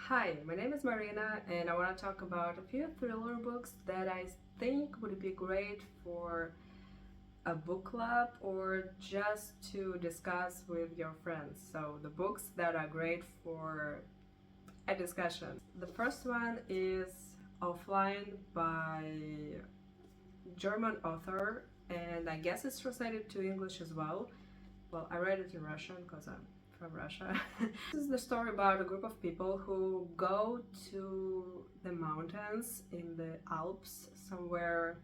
Hi, my name is Marina, and I want to talk about a few thriller books that I think would be great for a book club or just to discuss with your friends. So, the books that are great for a discussion. The first one is Offline by German author, and I guess it's translated to English as well. Well, I read it in Russian because I'm from Russia. This is the story about a group of people who go to the mountains in the Alps, somewhere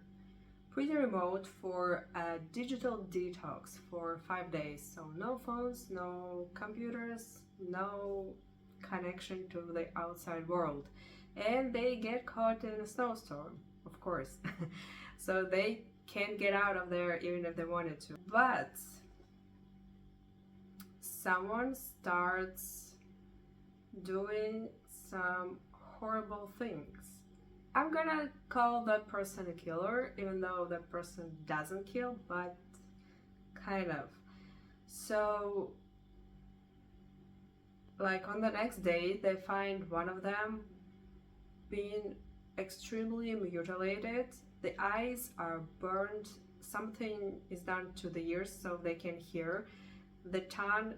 pretty remote, for a digital detox for 5 days. So no phones, no computers, no connection to the outside world. And they get caught in a snowstorm, of course. So they can't get out of there even if they wanted to. But someone starts doing some horrible things. I'm gonna call that person a killer, even though that person doesn't kill, but kind of. So, like on the next day, they find one of them being extremely mutilated. The eyes are burned, something is done to the ears so they can hear. The tongue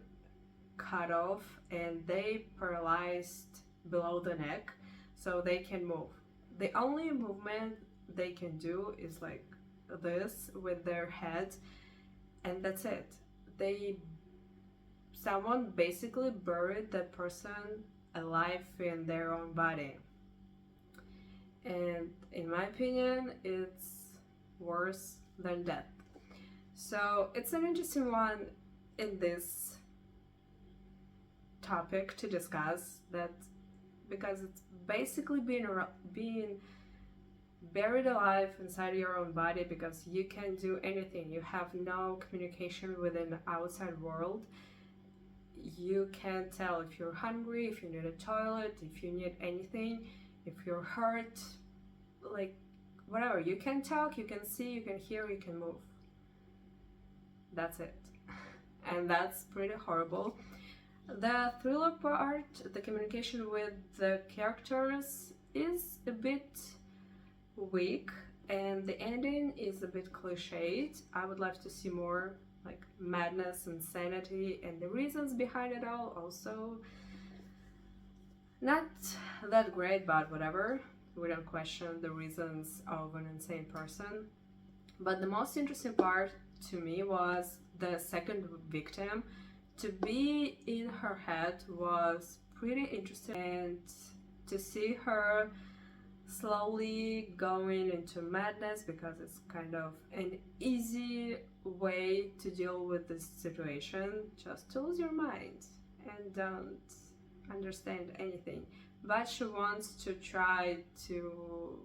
cut off, and they paralyzed below the neck so they can move. The only movement they can do is like this with their head, and that's it. They Someone basically buried the person alive in their own body, and in my opinion it's worse than death. So it's an interesting one in this topic to discuss, that because it's basically being buried alive inside your own body, because you can't do anything. You have no communication with an outside world. You can't tell if you're hungry, if you need a toilet, if you need anything, if you're hurt, like whatever. You can talk, you can see, you can hear, you can move. That's it. And that's pretty horrible. The thriller part, the communication with the characters, is a bit weak, and the ending is a bit cliched. I would love to see more, like madness and sanity, and the reasons behind it all also not that great, but whatever. We don't question the reasons of an insane person. But the most interesting part to me was the second victim. To be in her head was pretty interesting, and to see her slowly going into madness, because it's kind of an easy way to deal with this situation, just to lose your mind and don't understand anything. But she wants to try to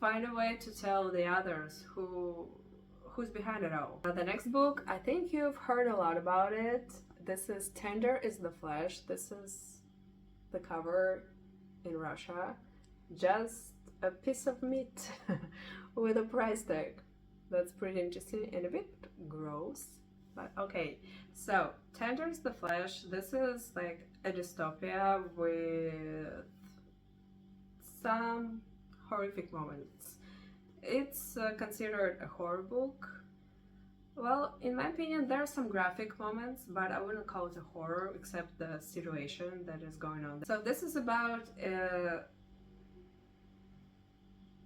find a way to tell the others who's behind it all. The next book, I think you've heard a lot about it. This is Tender is the Flesh. This is the cover in Russia. Just a piece of meat with a price tag. That's pretty interesting and a bit gross, but okay. So, Tender is the Flesh. This is like a dystopia with some horrific moments. It's considered a horror book. Well, in my opinion, there are some graphic moments, but I wouldn't call it a horror, except the situation that is going on. So this is about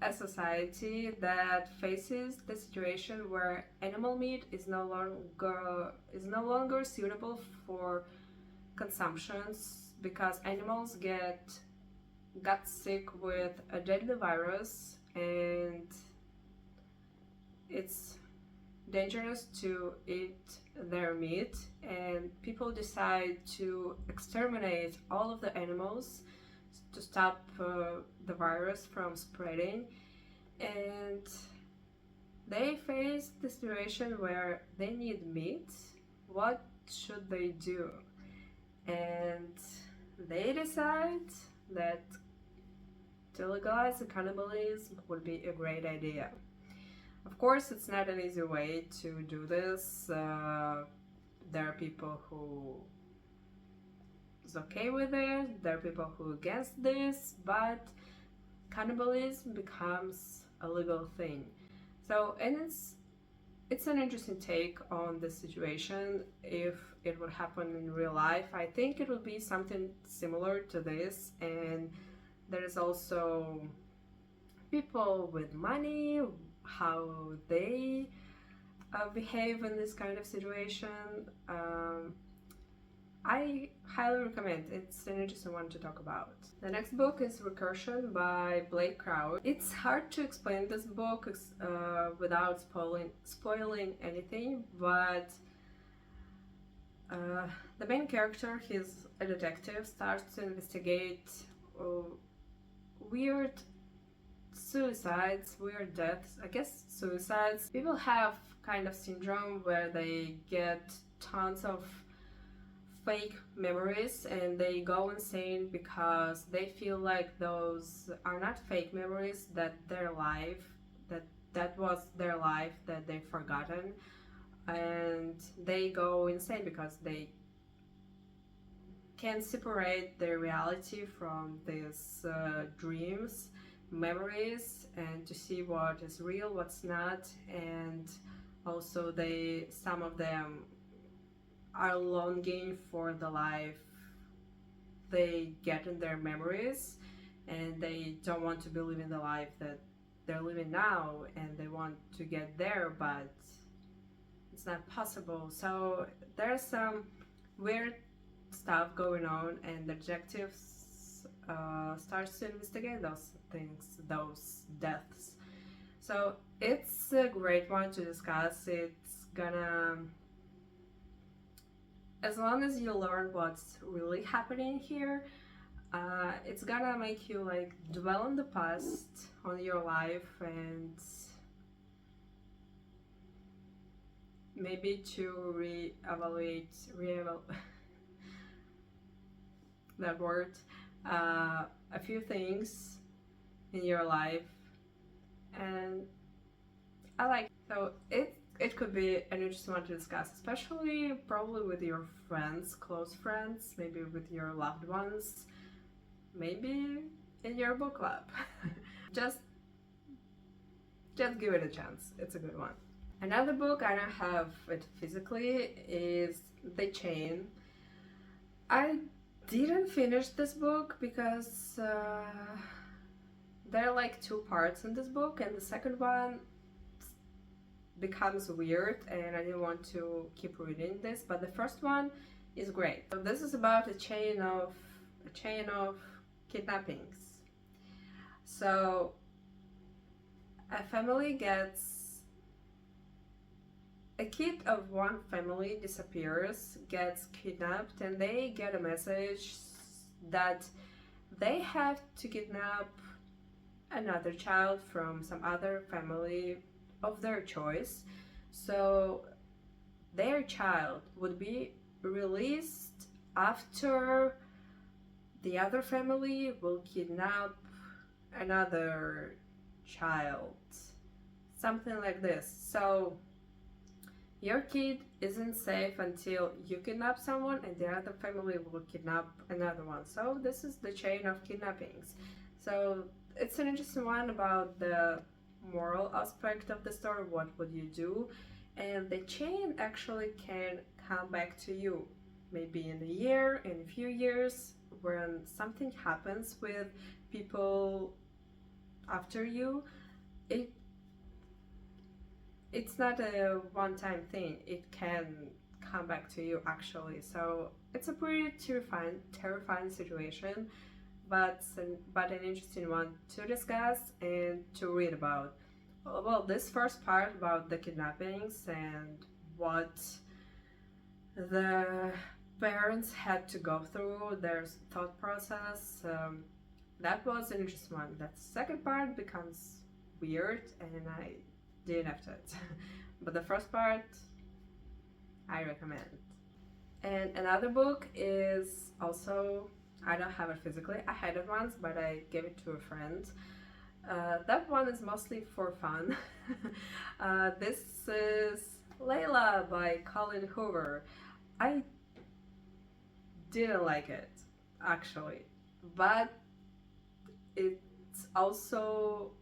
a society that faces the situation where animal meat is no longer suitable for consumptions, because animals got sick with a deadly virus, and it's dangerous to eat their meat, and people decide to exterminate all of the animals to stop the virus from spreading. And they face the situation where they need meat. What should they do? And they decide that to legalize cannibalism would be a great idea. Of course, it's not an easy way to do this. There are people who who's okay with it, there are people who are against this, but cannibalism becomes a legal thing. So, and it's an interesting take on the situation. If it would happen in real life, I think it would be something similar to this. And there's also people with money, how they behave in this kind of situation. I highly recommend. It's an interesting one to talk about. The next book is Recursion by Blake Crouch. It's hard to explain this book without spoiling anything, but the main character, he's a detective, starts to investigate weird suicides, weird deaths, I guess suicides. People have kind of syndrome where they get tons of fake memories and they go insane because they feel like those are not fake memories, that their life, that was their life that they've forgotten, and they go insane because they can't separate their reality from these dreams, memories, and to see what is real, what's not. And also some of them are longing for the life they get in their memories, and they don't want to be living the life that they're living now, and they want to get there, but it's not possible. So there's some weird stuff going on, and the detective starts to investigate those things, those deaths. So it's a great one to discuss. It's gonna, as long as you learn what's really happening here, it's gonna make you like dwell on the past, on your life, and maybe to re-evaluate that word, a few things in your life. And I like, so it could be an interesting one to discuss, especially probably with your friends, close friends, maybe with your loved ones, maybe in your book club. just give it a chance. It's a good one. Another book, I don't have it physically, is The Chain. I didn't finish this book because there are like two parts in this book, and the second one becomes weird and I didn't want to keep reading this, but the first one is great. So this is about a chain of kidnappings. So a family a kid of one family disappears, gets kidnapped, and they get a message that they have to kidnap another child from some other family of their choice. So their child would be released after the other family will kidnap another child, something like this. So your kid isn't safe until you kidnap someone, and the other family will kidnap another one. So this is the chain of kidnappings. So it's an interesting one about the moral aspect of the story. What would you do? And the chain actually can come back to you, maybe in a year, in a few years, when something happens with people after you. It's not a one-time thing. It can come back to you actually. So it's a pretty terrifying situation, but an interesting one to discuss and to read about. Well, this first part about the kidnappings and what the parents had to go through, their thought process, that was an interesting one. That second part becomes weird and I didn't have to it. But the first part, I recommend. And another book is also, I don't have it physically, I had it once, but I gave it to a friend. That one is mostly for fun. This is Layla by Colin Hoover. I didn't like it. actually, but it's also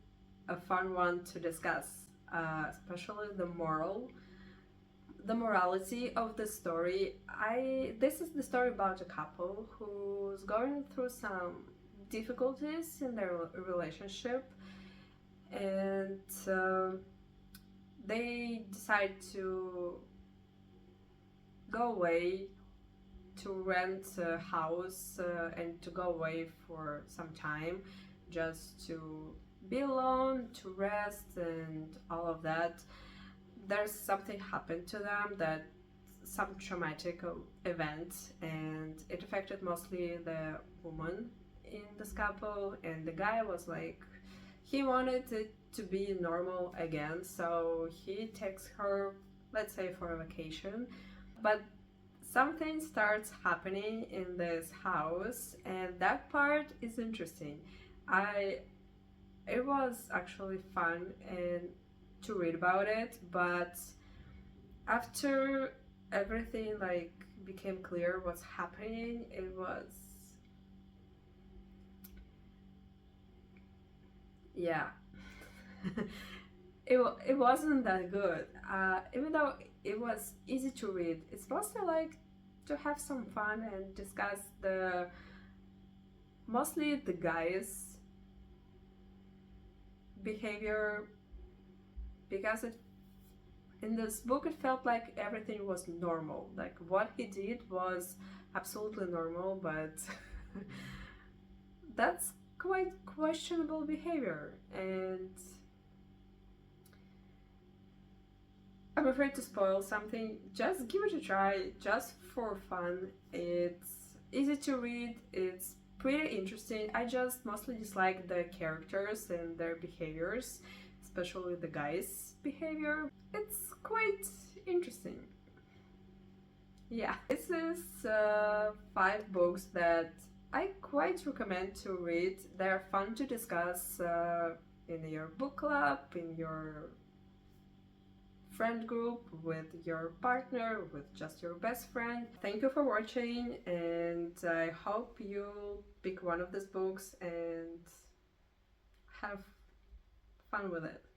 a fun one to discuss, especially the morality of the story. This is the story about a couple who's going through some difficulties in their relationship, and they decide to go away, to rent a house, and to go away for some time, just to be alone, to rest, and all of that. There's something happened to them, that some traumatic event, and it affected mostly the woman in this couple, and the guy was like, he wanted it to be normal again, so he takes her, let's say, for a vacation. But something starts happening in this house, and that part is interesting. It was actually fun and to read about it, but after everything like became clear what's happening, it was, yeah. It wasn't that good, even though it was easy to read. It's mostly like to have some fun and discuss the mostly the guy's behavior, because it in this book it felt like everything was normal, like what he did was absolutely normal, but that's quite questionable behavior, and I'm afraid to spoil something. Just give it a try, just for fun. It's easy to read, it's pretty interesting. I just mostly dislike the characters and their behaviors, especially the guy's behavior. It's quite interesting. Yeah, this is 5 books that I quite recommend to read. They're fun to discuss in your book club, in your friend group, with your partner, with just your best friend. Thank you for watching, and I hope you pick one of these books and have fun with it.